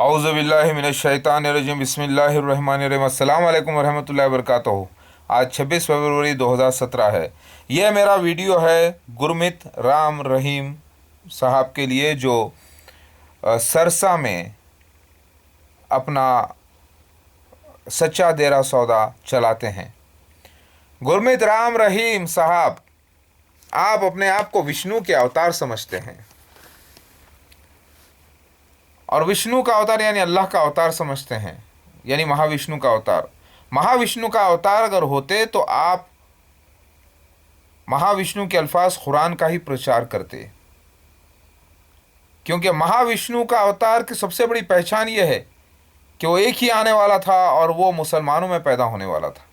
औज़ुबिल्लाहि मिनश्शैतानिर्रजीम बिस्मिल्लाहिर्रहमानिर्रहीम अस्सलाम वालेकुम वरहमतुल्लाहि वबरकातुहू। आज 26 फरवरी 2017 है। यह मेरा वीडियो है गुरमीत राम रहीम साहब के लिए जो सरसा में अपना सच्चा देरा सौदा चलाते हैं। गुरमीत राम रहीम साहब, आप अपने आप को विष्णु के अवतार समझते हैं और विष्णु का अवतार यानी अल्लाह का अवतार समझते हैं, यानी महाविष्णु का अवतार। महाविष्णु का अवतार अगर होते तो आप महाविष्णु के अल्फाज कुरान का ही प्रचार करते, क्योंकि महाविष्णु का अवतार की सबसे बड़ी पहचान यह है कि वो एक ही आने वाला था और वो मुसलमानों में पैदा होने वाला था,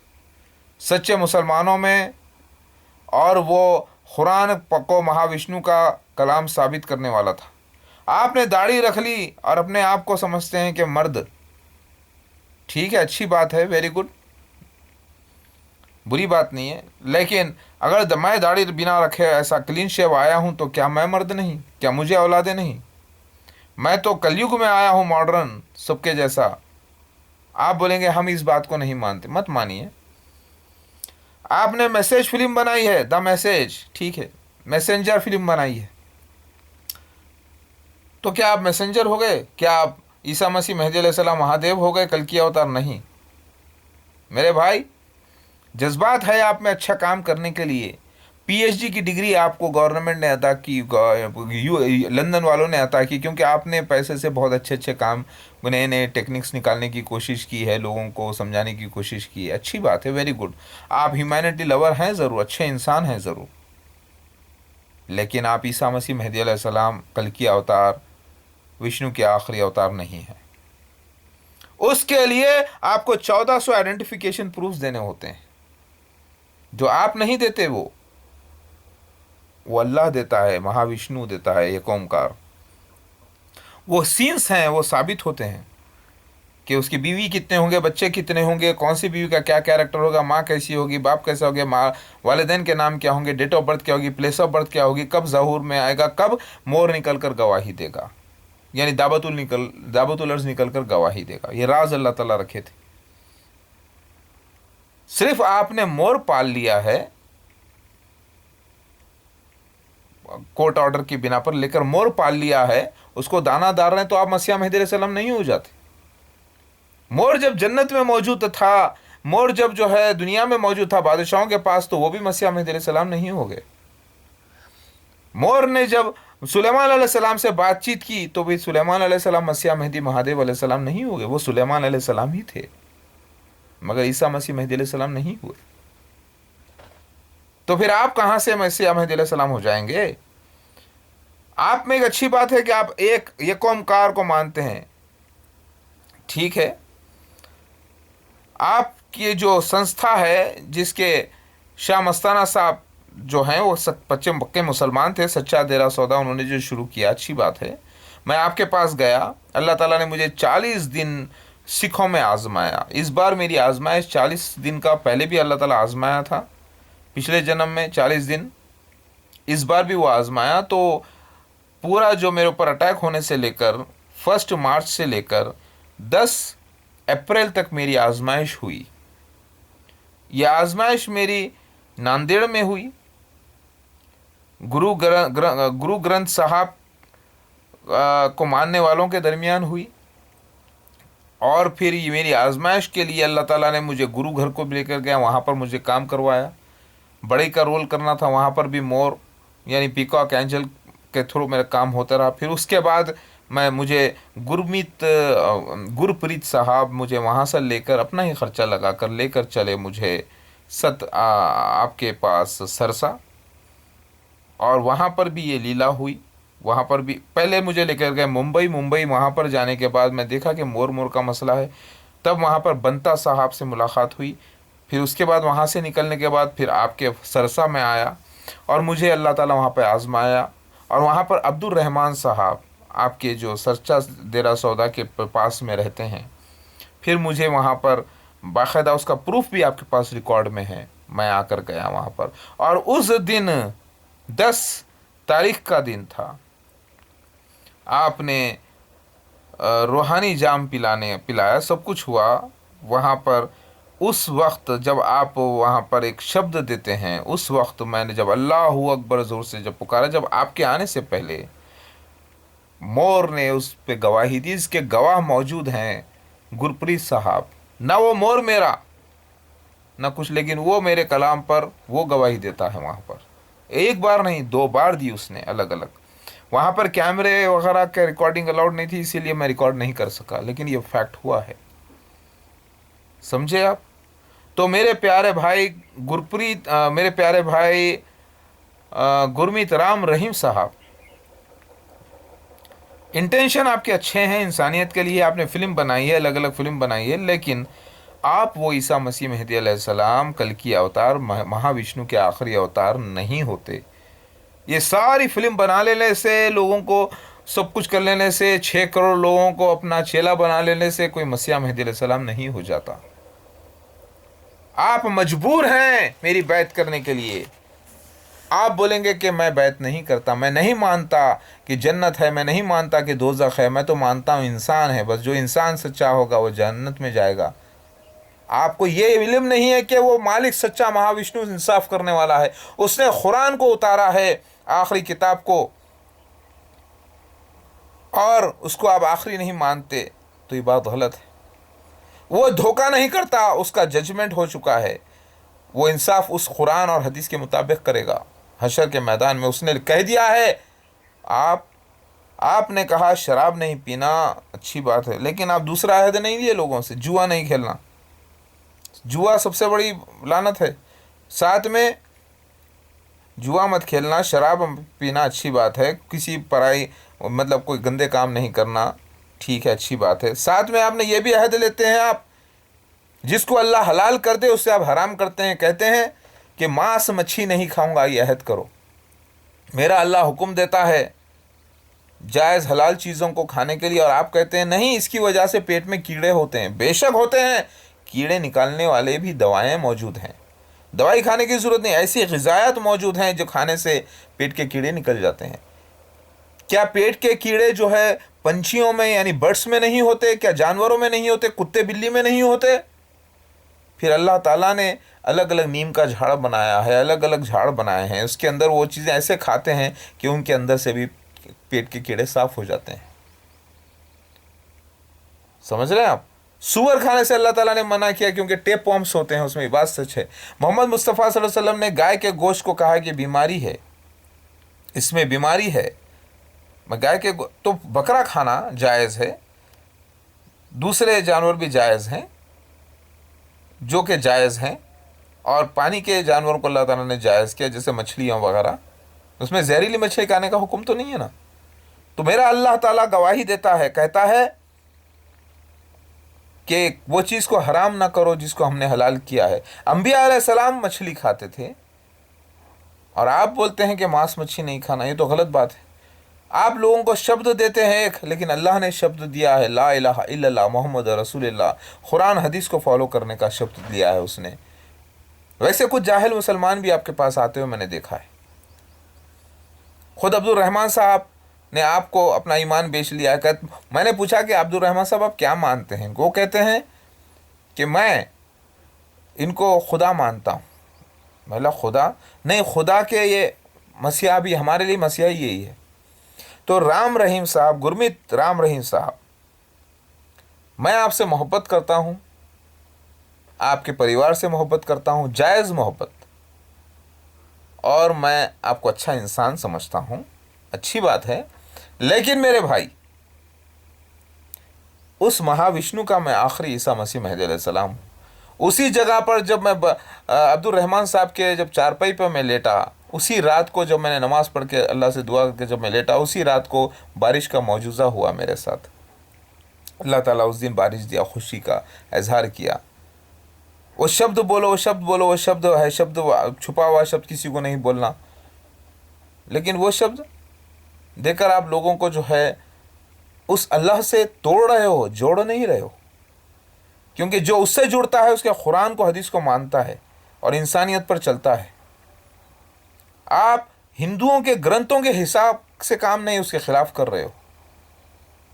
सच्चे मुसलमानों में, और वो कुरान को महाविष्णु का कलाम साबित करने वाला था। आपने दाढ़ी रख ली और अपने आप को समझते हैं कि मर्द। ठीक है, अच्छी बात है, वेरी गुड, बुरी बात नहीं है। लेकिन अगर मैं दाढ़ी बिना रखे ऐसा क्लीन शेव आया हूं तो क्या मैं मर्द नहीं? क्या मुझे औलादे नहीं? मैं तो कलयुग में आया हूं, मॉडर्न, सबके जैसा। आप बोलेंगे हम इस बात को नहीं मानते, मत मानिए। आपने मैसेज फिल्म बनाई है, द मैसेज, ठीक है, मैसेंजर फिल्म बनाई है, तो क्या आप मैसेंजर हो गए? क्या आप ईसा मसीह मेहदी अलैहिस्सलाम महादेव हो गए, कल की अवतार? नहीं मेरे भाई, जज्बात है आप में अच्छा काम करने के लिए। पीएचडी की डिग्री आपको गवर्नमेंट ने अता की, लंदन वालों ने अता की, क्योंकि आपने पैसे से बहुत अच्छे अच्छे काम, नए नए टेक्निक्स निकालने की कोशिश की है, लोगों को समझाने की कोशिश की है। अच्छी बात है, वेरी गुड। आप ह्यूमैनिटी लवर हैं ज़रूर, अच्छे इंसान हैं ज़रूर, लेकिन आप ईसा मसीह मेहदी अलैहिस्सलाम कल की अवतार, विष्णु के आखिरी अवतार नहीं है। उसके लिए आपको 1400 आइडेंटिफिकेशन प्रूफ्स देने होते हैं, जो आप नहीं देते, वो अल्लाह देता है, महाविष्णु देता है, एक ओमकार। वो सीन्स हैं, वो साबित होते हैं कि उसकी बीवी कितने होंगे, बच्चे कितने होंगे, कौन सी बीवी का क्या कैरेक्टर होगा, माँ कैसी होगी, बाप कैसा होगा, माँ, वालिदैन के नाम क्या होंगे, डेट ऑफ बर्थ क्या होगी, प्लेस ऑफ बर्थ क्या होगी, कब ज़हूर में आएगा, कब मोर निकल कर गवाही देगा, यानी दाबतुल अर्ज निकल कर गवाही देगा। ये राज अल्लाह ताला रखे थे। सिर्फ आपने मोर पाल लिया है, कोर्ट ऑर्डर की बिना पर लेकर मोर पाल लिया है, उसको दाना डाल रहे हैं, तो आप मसीह मेहदी अलैहिस्सलाम नहीं हो जाते। मोर जब जन्नत में मौजूद था, मोर जब जो है दुनिया में मौजूद था बादशाहों के पास, तो वो भी मसीह मेहदी अलैहिस्सलाम नहीं हो गए। मोर ने जब सुलेमान अलैहिस्सलाम से बातचीत की, तो भी सुलेमान अलैहिस्सलाम मसीह मेहदी महादेव अलैहिस्सलाम नहीं हो गए, वो सुलेमान अलैहिस्सलाम ही थे, मगर ईसा मसीह मेहदी अलैहिस्सलाम नहीं हुए। तो फिर आप कहां से मसीह मेहदी अलैहिस्सलाम हो जाएंगे? आप में एक अच्छी बात है कि आप एक ओमकार को मानते हैं, ठीक है। आपकी जो संस्था है, जिसके शाह मस्ताना साहब जो हैं, वो पश्चिम पक्के मुसलमान थे, सच्चा देरा सौदा उन्होंने जो शुरू किया, अच्छी बात है। मैं आपके पास गया, अल्लाह ताला ने मुझे 40 दिन सिखों में आजमाया। इस बार मेरी आजमाइश 40 दिन का पहले भी अल्लाह ताला आजमाया था, पिछले जन्म में 40 दिन, इस बार भी वो आजमाया। तो पूरा जो मेरे ऊपर अटैक होने से लेकर 1 मार्च से लेकर 10 अप्रैल तक मेरी आजमाइश हुई। यह आजमाइश मेरी नांदेड़ में हुई, गुरु ग्रंथ साहब को मानने वालों के दरमियान हुई, और फिर ये मेरी आजमाइश के लिए अल्लाह ताला ने मुझे गुरु घर को भी लेकर गया, वहाँ पर मुझे काम करवाया। बड़े का रोल करना था, वहाँ पर भी मोर यानी पीकॉक एंजल के थ्रू मेरा काम होता रहा। फिर उसके बाद मुझे गुरप्रीत साहब मुझे वहाँ से लेकर, अपना ही खर्चा लगा कर लेकर चले मुझे आपके पास सरसा, और वहाँ पर भी ये लीला हुई। वहाँ पर भी पहले मुझे लेकर गए मुंबई। वहाँ पर जाने के बाद मैं देखा कि मोर का मसला है, तब वहाँ पर बंता साहब से मुलाकात हुई। फिर उसके बाद वहाँ से निकलने के बाद फिर आपके सरसा में आया, और मुझे अल्लाह ताला वहाँ पर आजमाया। और वहाँ पर अब्दुल रहमान साहब, आपके जो सच्चा देरा सौदा के पास में रहते हैं, फिर मुझे वहाँ पर बाकायदा उसका प्रूफ भी आपके पास रिकॉर्ड में है, मैं आकर गया वहाँ पर। और उस दिन 10 तारीख का दिन था, आपने रूहानी जाम पिलाया, सब कुछ हुआ वहाँ पर। उस वक्त जब आप वहाँ पर एक शब्द देते हैं, उस वक्त मैंने जब अल्लाहू अकबर ज़ोर से जब पुकारा, जब आपके आने से पहले मोर ने उस पे गवाही दी। इसके गवाह मौजूद हैं गुरप्रीत साहब। ना वो मोर मेरा ना कुछ, लेकिन वो मेरे कलाम पर वो गवाही देता है वहाँ पर। एक बार नहीं, 2 बार दी उसने अलग अलग। वहाँ पर कैमरे वगैरह के रिकॉर्डिंग अलाउड नहीं थी, इसीलिए मैं रिकॉर्ड नहीं कर सका, लेकिन ये फैक्ट हुआ है। समझे आप? तो मेरे प्यारे भाई गुरप्रीत मेरे प्यारे भाई गुरमीत राम रहीम साहब, इंटेंशन आपके अच्छे हैं इंसानियत के लिए, आपने फ़िल्म बनाई है, अलग अलग फ़िल्म बनाई है, लेकिन आप वो ईसा मसीह मेहदी अलैहिस्सलाम कल की अवतार महाविष्णु के आखिरी अवतार नहीं होते। ये सारी फिल्म बना लेने से, लोगों को सब कुछ कर लेने से, 6 करोड़ लोगों को अपना चेला बना लेने से कोई मसीह मेहदी अलैहिस्सलाम नहीं हो जाता। आप मजबूर हैं मेरी बैत करने के लिए। आप बोलेंगे कि मैं बैत नहीं करता, मैं नहीं मानता कि जन्नत है, मैं नहीं मानता कि दोज़ख है, मैं तो मानता हूँ इंसान है, बस जो इंसान सच्चा होगा वो जन्नत में जाएगा। आपको ये इल्म नहीं है कि वो मालिक सच्चा महाविष्णु इंसाफ करने वाला है, उसने कुरान को उतारा है, आखिरी किताब को, और उसको आप आखिरी नहीं मानते तो ये बात गलत है। वो धोखा नहीं करता, उसका जजमेंट हो चुका है, वो इंसाफ उस कुरान और हदीस के मुताबिक करेगा। हशर के मैदान में उसने कह दिया है। आपने कहा शराब नहीं पीना, अच्छी बात है, लेकिन आप दूसरा अहद नहीं दिए लोगों से, जुआ नहीं खेलना। जुआ सबसे बड़ी लानत है। साथ में जुआ मत खेलना, शराब पीना अच्छी बात है, किसी पराई मतलब कोई गंदे काम नहीं करना, ठीक है, अच्छी बात है। साथ में आपने ये भी अहद लेते हैं, आप जिसको अल्लाह हलाल कर दे उससे आप हराम करते हैं, कहते हैं कि मांस मच्छी नहीं खाऊंगा, ये अहद करो। मेरा अल्लाह हुक्म देता है जायज़ हलाल चीज़ों को खाने के लिए, और आप कहते हैं नहीं, इसकी वजह से पेट में कीड़े होते हैं। बेशक होते हैं, कीड़े निकालने वाले भी दवाएं मौजूद हैं, दवाई खाने की ज़रूरत नहीं, ऐसी ग़िज़ायात मौजूद हैं जो खाने से पेट के कीड़े निकल जाते हैं। क्या पेट के कीड़े जो है पंछियों में यानी बर्ड्स में नहीं होते? क्या जानवरों में नहीं होते? कुत्ते बिल्ली में नहीं होते? फिर अल्लाह ताला ने अलग अलग नीम का झाड़ बनाया है, अलग अलग झाड़ बनाए हैं, उसके अंदर वो चीज़ें ऐसे खाते हैं कि उनके अंदर से भी पेट के कीड़े साफ़ हो जाते हैं। समझ रहे हैं आप? सूअर खाने से अल्लाह ताला ने मना किया क्योंकि टेप वॉर्म्स होते हैं उसमें, बात सच है। मोहम्मद मुस्तफ़ा सल्लल्लाहु अलैहि वसल्लम ने गाय के गोश्त को कहा कि बीमारी है, इसमें बीमारी है। मैं गाय के तो बकरा खाना जायज़ है, दूसरे जानवर भी जायज़ हैं जो कि जायज़ हैं, और पानी के जानवरों को अल्लाह ताला ने जायज़ किया, जैसे मछलियाँ वगैरह, उसमें जहरीली मछली खाने का हुक्म तो नहीं है ना। तो मेरा अल्लाह ताला गवाही देता है, कहता है कि वो चीज़ को हराम ना करो जिसको हमने हलाल किया है। अंबिया अलैहिस्सलाम मछली खाते थे और आप बोलते हैं कि मांस मच्छी नहीं खाना, ये तो गलत बात है। आप लोगों को शब्द देते हैं एक, लेकिन अल्लाह ने शब्द दिया है ला इलाहा इल्लल्लाह मोहम्मद रसूलुल्लाह, कुरान हदीस को फॉलो करने का शब्द दिया है उसने। वैसे कुछ जाहिल मुसलमान भी आपके पास आते हुए मैंने देखा है। खुद अब्दुल रहमान साहब ने आपको अपना ईमान बेच लिया है। मैंने पूछा कि अब्दुल रहमान साहब आप क्या मानते हैं? वो कहते हैं कि मैं इनको खुदा मानता हूँ। मतलब खुदा नहीं, खुदा के ये मसीहा भी, हमारे लिए मसीहा यही है। तो राम रहीम साहब, गुरमीत राम रहीम साहब, मैं आपसे मोहब्बत करता हूँ, आपके परिवार से मोहब्बत करता हूँ, जायज़ मोहब्बत, और मैं आपको अच्छा इंसान समझता हूँ, अच्छी बात है। लेकिन मेरे भाई, उस महाविष्णु का मैं आखिरी ईसा मसीह मेहदी अलैहिस्सलाम हूँ। उसी जगह पर जब मैं अब्दुल रहमान साहब के जब चारपाई पर मैं लेटा, उसी रात को जब मैंने नमाज़ पढ़ के अल्लाह से दुआ करके जब मैं लेटा, उसी रात को बारिश का मौजूज़ा हुआ मेरे साथ। अल्लाह ताला उस दिन बारिश दिया, खुशी का इजहार किया। वो शब्द बोलो, वो शब्द बोलो, वो शब्द है, शब्द छुपा हुआ शब्द किसी को नहीं बोलना, लेकिन वो शब्द देकर आप लोगों को जो है उस अल्लाह से तोड़ रहे हो, जोड़ नहीं रहे हो। क्योंकि जो उससे जुड़ता है उसके कुरान को, हदीस को मानता है और इंसानियत पर चलता है। आप हिंदुओं के ग्रंथों के हिसाब से काम नहीं, उसके खिलाफ कर रहे हो।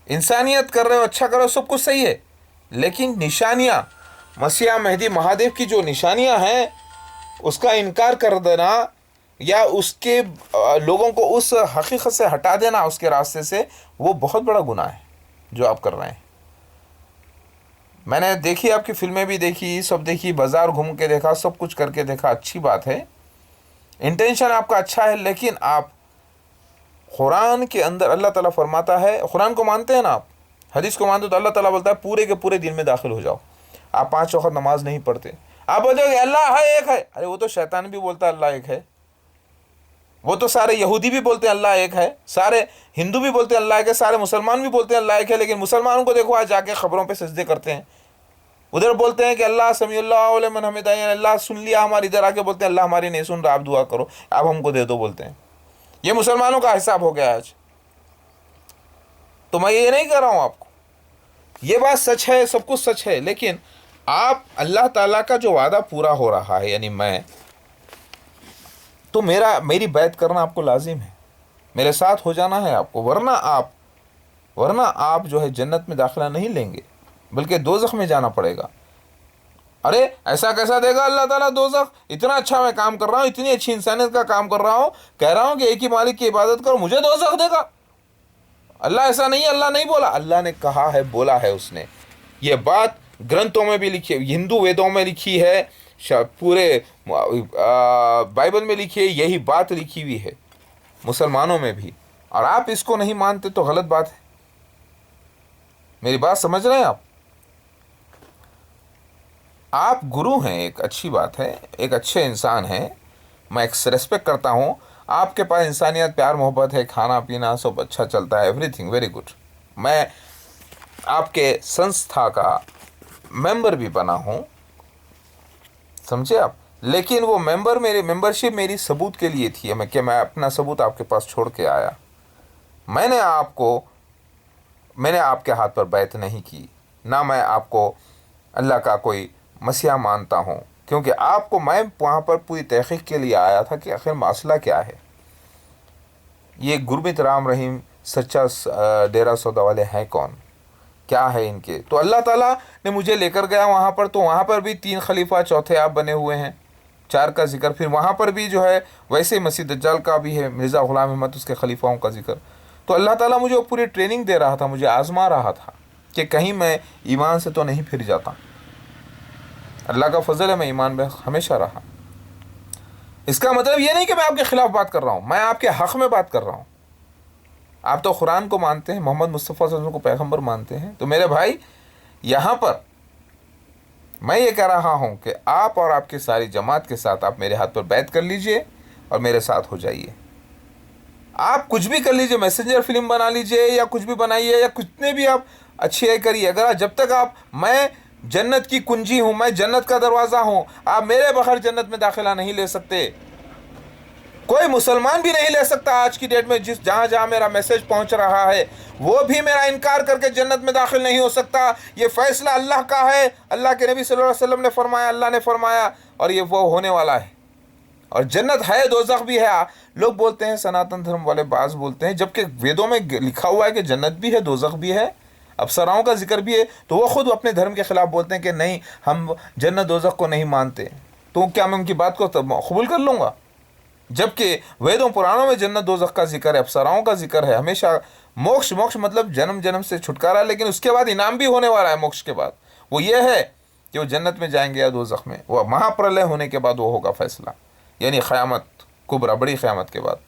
इंसानियत कर रहे हो, अच्छा कर रहे हो, सब कुछ सही है, लेकिन निशानियां, मसीहा मेहदी महादेव की जो निशानियां हैं उसका इनकार कर देना या उसके लोगों को उस हकीकत से हटा देना उसके रास्ते से, वो बहुत बड़ा गुनाह है जो आप कर रहे हैं। मैंने देखी, आपकी फिल्में भी देखी, सब देखी, बाजार घूम के देखा, सब कुछ करके देखा, अच्छी बात है, इंटेंशन आपका अच्छा है, लेकिन आप कुरान के अंदर अल्लाह ताला फरमाता है, कुरान को मानते हैं ना आप, हदीस को मानते हो, तो अल्लाह ताला बोलता है पूरे के पूरे दिन में दाखिल हो जाओ। आप 5 वक्त नमाज नहीं पढ़ते, आप बोलोगे अल्लाह है एक है, अरे वो तो शैतान भी बोलता है अल्लाह एक है, वो तो सारे यहूदी भी बोलते हैं अल्लाह एक है, सारे हिंदू भी बोलते हैं अल्लाह एक है, सारे मुसलमान भी बोलते हैं अल्लाह एक है, लेकिन मुसलमानों को देखो आज जाके खबरों पे सजदे करते हैं, उधर बोलते हैं कि अल्लाह समीउल्लाह लिमन हमिदा, अल्लाह सुन लिया हमारी, इधर आके बोलते हैं अल्लाह हमारी नहीं सुन रहा, आप दुआ करो, आप हमको दे दो, बोलते हैं। ये मुसलमानों का हिसाब हो गया आज। तो मैं ये नहीं कह रहा हूँ आपको, ये बात सच है, सब कुछ सच है, लेकिन आप अल्लाह ताला का जो वादा पूरा हो रहा है, यानी मैं, तो मेरी बैत करना आपको लाजिम है, मेरे साथ हो जाना है आपको, वरना आप जो है जन्नत में दाखिला नहीं लेंगे, बल्कि दोज़ख में जाना पड़ेगा। अरे ऐसा कैसा देगा अल्लाह ताला दोज़ख? इतना अच्छा मैं काम कर रहा हूँ, इतनी अच्छी इंसानियत का काम कर रहा हूँ, कह रहा हूँ कि एक ही मालिक की इबादत करो, मुझे दोज़ख देगा? अल्लाह ऐसा नहीं, अल्लाह नहीं बोला, अल्लाह ने कहा है, बोला है उसने। ये बात ग्रंथों में भी लिखी है, हिंदू वेदों में लिखी है, पूरे बाइबल में लिखी है, यही बात लिखी हुई है मुसलमानों में भी, और आप इसको नहीं मानते तो गलत बात है। मेरी बात समझ रहे हैं आप गुरु हैं, एक अच्छी बात है, एक अच्छे इंसान हैं, मैं रेस्पेक्ट करता हूँ, आपके पास इंसानियत, प्यार मोहब्बत है, खाना पीना सब अच्छा चलता है, एवरीथिंग वेरी गुड। मैं आपके संस्था का मेंबर भी बना हूँ, समझे आप, लेकिन वो मेंबरशिप मेरी सबूत के लिए थी, मैं अपना सबूत आपके पास छोड़ के आया। मैंने आपके हाथ पर बैत नहीं की, ना मैं आपको अल्लाह का कोई मसीहा मानता हूँ, क्योंकि आपको मैं वहाँ पर पूरी तहक़ीक़ के लिए आया था कि आखिर मसला क्या है। ये गुरमीत राम रहीम सच्चा डेरा सौदा वाले हैं कौन, क्या है इनके? तो अल्लाह ताला ने मुझे लेकर गया वहाँ पर, तो वहाँ पर भी 3 खलीफा, चौथे आप बने हुए हैं, 4 का जिक्र, फिर वहाँ पर भी जो है वैसे मसीह दज्जाल का भी है, मिर्ज़ा ग़ुलाम अहमद, उसके खलीफाओं का जिक्र। तो अल्लाह ताला मुझे वो पूरी ट्रेनिंग दे रहा था, मुझे आज़मा रहा था कि कहीं मैं ईमान से तो नहीं फिर जाता। अल्लाह का फजल है, मैं ईमान में हमेशा रहा। इसका मतलब ये नहीं कि मैं आपके ख़िलाफ़ बात कर रहा हूँ, मैं आपके हक़ में बात कर रहा हूँ। आप तो कुरान को मानते हैं, मोहम्मद मुस्तफ़ा सल्लल्लाहु अलैहि वसल्लम को पैगम्बर मानते हैं, तो मेरे भाई यहाँ पर मैं ये कह रहा हूँ कि आप और आपकी सारी जमात के साथ आप मेरे हाथ पर बैत कर लीजिए और मेरे साथ हो जाइए। आप कुछ भी कर लीजिए, मैसेंजर फिल्म बना लीजिए या कुछ भी बनाइए, या कितने भी आप अच्छे करिए, अगर जब तक आप, मैं जन्नत की कुंजी हूँ, मैं जन्नत का दरवाज़ा हूँ, आप मेरे बगैर जन्नत में दाखिला नहीं ले सकते, कोई मुसलमान भी नहीं ले सकता। आज की डेट में जहाँ जहाँ मेरा मैसेज पहुँच रहा है वो भी मेरा इनकार करके जन्नत में दाखिल नहीं हो सकता। ये फ़ैसला अल्लाह का है, अल्लाह के नबी सल्लल्लाहु अलैहि वसल्लम ने फरमाया, अल्लाह ने फरमाया, और ये वो होने वाला है। और जन्नत है, दोज़ख भी है। लोग बोलते हैं, सनातन धर्म वाले बाज़ बोलते हैं, जबकि वेदों में लिखा हुआ है कि जन्नत भी है, दोज़ख भी है, अप्सराओं का जिक्र भी है, तो वो खुद अपने धर्म के ख़िलाफ़ बोलते हैं कि नहीं, हम जन्नत दोज़ख को नहीं मानते। तो क्या मैं उनकी बात को कबूल कर लूँगा? जबकि वेदों पुराणों में जन्नत दोज़ख का जिक्र है, अप्सराओं का जिक्र है, हमेशा मोक्ष मतलब जन्म जन्म से छुटकारा, लेकिन उसके बाद इनाम भी होने वाला है। मोक्ष के बाद वो ये है कि वो जन्नत में जाएंगे या दोज़ख में, वो महाप्रलय होने के बाद वो होगा फैसला, यानी क़यामत कुबरा, बड़ी क़यामत के बाद।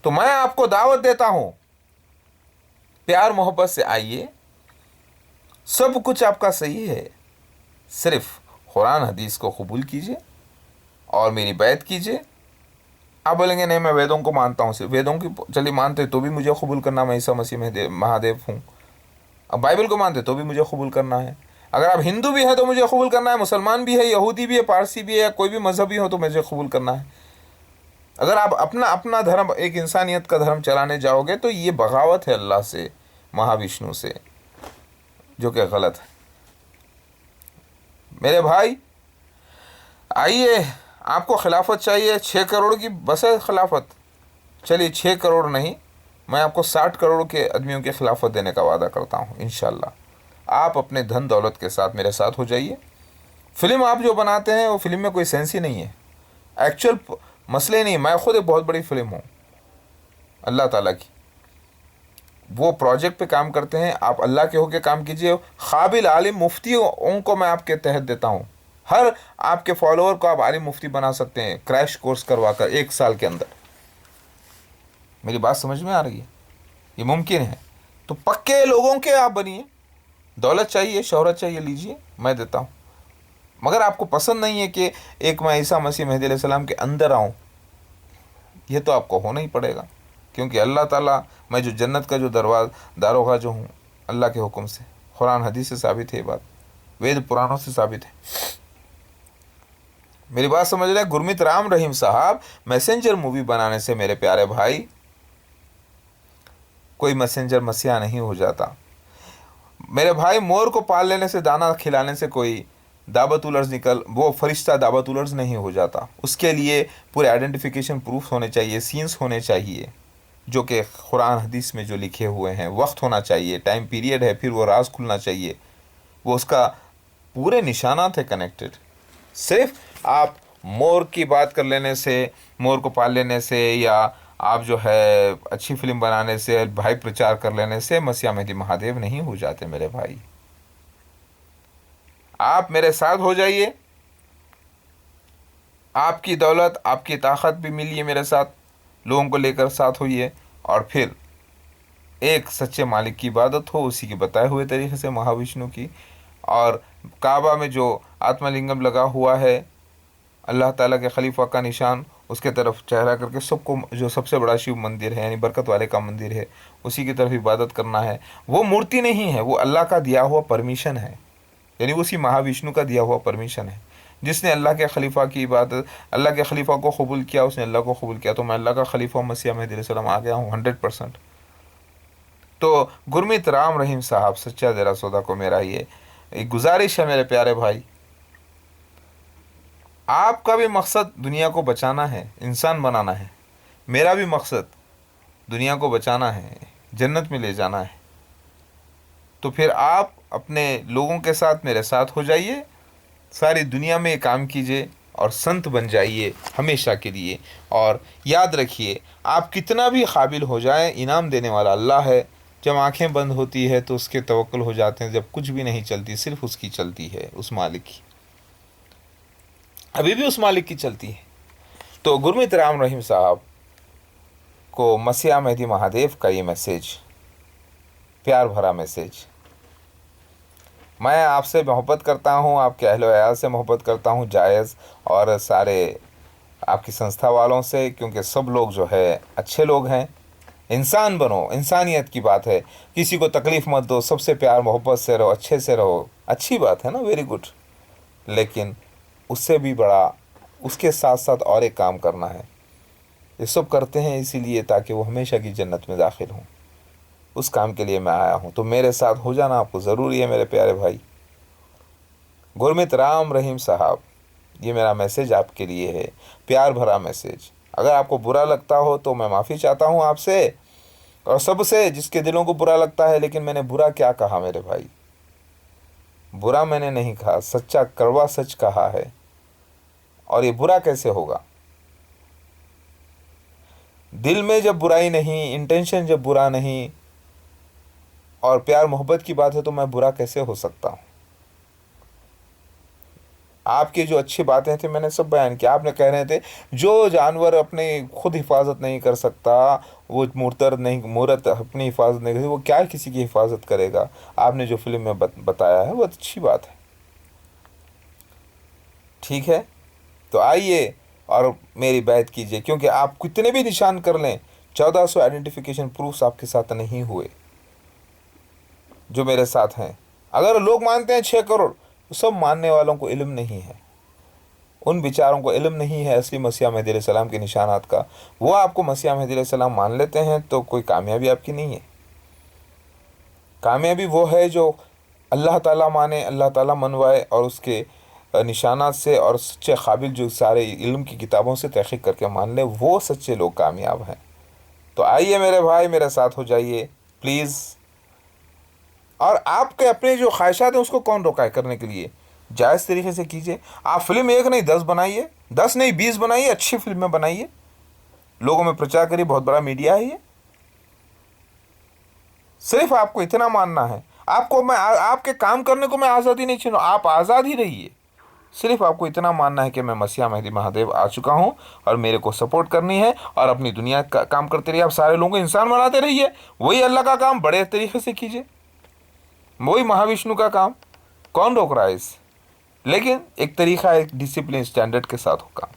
तो मैं आपको दावत देता हूँ, प्यार मोहब्बत से आइए, सब कुछ आपका सही है, सिर्फ कुरान हदीस को कबूल कीजिए और मेरी बैत कीजिए। आप बोलेंगे नहीं, मैं वेदों को मानता हूँ, सिर्फ वेदों की चलिए मानते तो भी मुझे कबूल करना, मैं ईसा मसीह महादेव हूँ। अब बाइबल को मानते तो भी मुझे कबूल करना है। अगर आप हिंदू भी हैं तो मुझे कबूल करना है, मुसलमान भी है, यहूदी भी है, पारसी भी है, या कोई भी मजहबी हो तो मुझे कबूल करना है। अगर आप अपना धर्म, एक इंसानियत का धर्म चलाने जाओगे तो ये बगावत है अल्लाह से, महाविष्णु से, जो कि गलत है। मेरे भाई आइए, आपको खिलाफत चाहिए, 6 करोड़ की बस है खिलाफत, चलिए 6 करोड़ नहीं, मैं आपको 60 करोड़ के आदमियों की खिलाफत देने का वादा करता हूँ इंशाल्लाह। आप अपने धन दौलत के साथ मेरे साथ हो जाइए। फ़िल्म आप जो बनाते हैं वो फ़िल्म में कोई सेंस ही नहीं है, एक्चुअल मसले नहीं। मैं खुद एक बहुत बड़ी फ़िल्म हूँ अल्लाह ताला की, वो प्रोजेक्ट पे काम करते हैं। आप अल्लाह के होके काम कीजिए। काबिल आलिम मुफ्तियों को मैं आपके तहत देता हूँ। हर आपके फॉलोअर को आप आलिम मुफ्ती बना सकते हैं क्रैश कोर्स करवा कर 1 साल के अंदर। मेरी बात समझ में आ रही है? ये मुमकिन है। तो पक्के लोगों के आप बनिए। दौलत चाहिए, शोहरत चाहिए, लीजिए, मैं देता हूँ। मगर आपको पसंद नहीं है कि एक मैं ईसा मसीह मेहदी अलैहिस्सलाम के अंदर आऊँ, ये तो आपको होना ही पड़ेगा। क्योंकि अल्लाह ताला, मैं जो जन्नत का जो दारोगा जो हूँ अल्लाह के हुक्म से, कुरान हदीस से साबित है ये बात, वेद पुराणों से साबित है। मेरी बात समझ रहे हैं? गुरमीत राम रहीम साहब, मैसेंजर मूवी बनाने से मेरे प्यारे भाई कोई मैसेंजर मसीहा नहीं हो जाता। मेरे भाई, मोर को पाल लेने से, दाना खिलाने से कोई दावत उलर्स वो फरिश्ता दावत उलर्स नहीं हो जाता। उसके लिए पूरे आइडेंटिफिकेशन प्रूफ होने चाहिए, सीन्स होने चाहिए जो कि कुरान हदीस में जो लिखे हुए हैं, वक्त होना चाहिए, टाइम पीरियड है, फिर वो राज खुलना चाहिए, वो उसका पूरे निशानात है कनेक्टेड। सिर्फ आप मोर की बात कर लेने से, मोर को पाल लेने से, या आप जो है अच्छी फिल्म बनाने से, भाई प्रचार कर लेने से मसीहा मेहदी महादेव नहीं हो जाते मेरे भाई। आप मेरे साथ हो जाइए, आपकी दौलत, आपकी ताकत भी मिलिए मेरे साथ, लोगों को लेकर साथ होइए, और फिर एक सच्चे मालिक की इबादत हो उसी के बताए हुए तरीके से, महाविष्णु की। और काबा में जो आत्मलिंगम लगा हुआ है, अल्लाह ताला के खलीफा का निशान, उसके तरफ चेहरा करके सबको, जो सबसे बड़ा शिव मंदिर है यानी बरकत वाले का मंदिर है, उसी की तरफ इबादत करना है। वो मूर्ति नहीं है, वो अल्लाह का दिया हुआ परमिशन है, यानी उसी महाविष्णु का दिया हुआ परमिशन है। जिसने अल्लाह के खलीफा की इबादत, अल्लाह के खलीफा को कबूल किया, उसने अल्लाह को कबूल किया। तो मैं अल्लाह का खलीफा मसीह मेहदी अलैहिस्सलाम आ गया हूँ 100%। तो गुरमीत राम रहीम साहब, सच्चा ज़रा सौदा को मेरा ये एक गुजारिश है मेरे प्यारे भाई, आपका भी मकसद दुनिया को बचाना है, इंसान बनाना है। मेरा भी मकसद दुनिया को बचाना है, जन्नत में ले जाना है। तो फिर आप अपने लोगों के साथ मेरे साथ हो जाइए, सारी दुनिया में काम कीजिए और संत बन जाइए हमेशा के लिए। और याद रखिए, आप कितना भी काबिल हो जाएं, इनाम देने वाला अल्लाह है। जब आंखें बंद होती है तो उसके तवक्कुल हो जाते हैं, जब कुछ भी नहीं चलती, सिर्फ उसकी चलती है, उस मालिक की, अभी भी उस मालिक की चलती है। तो गुरमीत राम रहीम साहब को मसीहा मेहदी महादेव का ये मैसेज, प्यार भरा मैसेज, मैं आपसे मोहब्बत करता हूँ, आपके अहल व अयाल से मोहब्बत करता हूँ जायज़, और सारे आपकी संस्था वालों से, क्योंकि सब लोग जो है अच्छे लोग हैं। इंसान बनो, इंसानियत की बात है, किसी को तकलीफ़ मत दो, सबसे प्यार मोहब्बत से रहो, अच्छे से रहो, अच्छी बात है ना, वेरी गुड। लेकिन उससे भी बड़ा, उसके साथ साथ और एक काम करना है। ये सब करते हैं इसीलिए ताकि वो हमेशा की जन्नत में दाखिल हों, उस काम के लिए मैं आया हूँ। तो मेरे साथ हो जाना आपको ज़रूरी है मेरे प्यारे भाई। गुरमीत राम रहीम साहब, ये मेरा मैसेज आपके लिए है, प्यार भरा मैसेज। अगर आपको बुरा लगता हो तो मैं माफ़ी चाहता हूँ आपसे और सबसे जिसके दिलों को बुरा लगता है। लेकिन मैंने बुरा क्या कहा मेरे भाई? बुरा मैंने नहीं कहा, सच्चा कड़वा सच कहा है। और ये बुरा कैसे होगा? दिल में जब बुराई नहीं, इंटेंशन जब बुरा नहीं, और प्यार मोहब्बत की बात है, तो मैं बुरा कैसे हो सकता हूँ? आपकी जो अच्छी बातें थी मैंने सब बयान किया। आपने कह रहे थे जो जानवर अपने खुद हिफाजत नहीं कर सकता, वो मूर्त अपनी हिफाजत नहीं करती, वो क्या किसी की हिफाजत करेगा? आपने जो फिल्म में बताया है वो अच्छी बात है, ठीक है। तो आइए और मेरी बैत कीजिए, क्योंकि आप कितने भी निशान कर लें, 1400 आइडेंटिफिकेशन प्रूफ्स आपके साथ नहीं हुए जो मेरे साथ हैं। अगर लोग मानते हैं 6 करोड़, तो सब मानने वालों को इल्म नहीं है, उन बेचारों को इल्म नहीं है असली मसीहा मेहदी अलैहिस्सलाम के निशानात का। वो आपको मसीहा मेहदी अलैहिस्सलाम मान लेते हैं तो कोई कामयाबी आपकी नहीं है। कामयाबी वो है जो अल्लाह ताला माने, अल्लाह ताला मनवाए, और उसके निशानात से और सच्चे काबिल जो सारे इल्म की किताबों से तहक़ीक़ करके मान ले, वो सच्चे लोग कामयाब हैं। तो आइए मेरे भाई, मेरे साथ हो जाइए प्लीज़। और आपके अपने जो ख्वाहिशात हैं उसको कौन रोका है करने के लिए? जायज़ तरीके से कीजिए। आप फिल्म एक नहीं 10 बनाइए, 10 नहीं 20 बनाइए, अच्छी फिल्में बनाइए, लोगों में प्रचार करिए, बहुत बड़ा मीडिया है ये। सिर्फ आपको इतना मानना है, आपको मैं आपके काम करने को मैं आज़ादी नहीं छीनूं, आप आज़ाद ही रहिए। सिर्फ आपको इतना मानना है कि मैं मसीहा मेहदी महादेव आ चुका हूँ और मेरे को सपोर्ट करनी है, और अपनी दुनिया का काम करते रहिए। आप सारे लोगों को इंसान बनाते रहिए, वही अल्लाह का काम बड़े तरीके से कीजिए, वही महाविष्णु का काम। कौन रोक रहा है इस? लेकिन एक तरीका है, एक डिसिप्लिन स्टैंडर्ड के साथ होगा।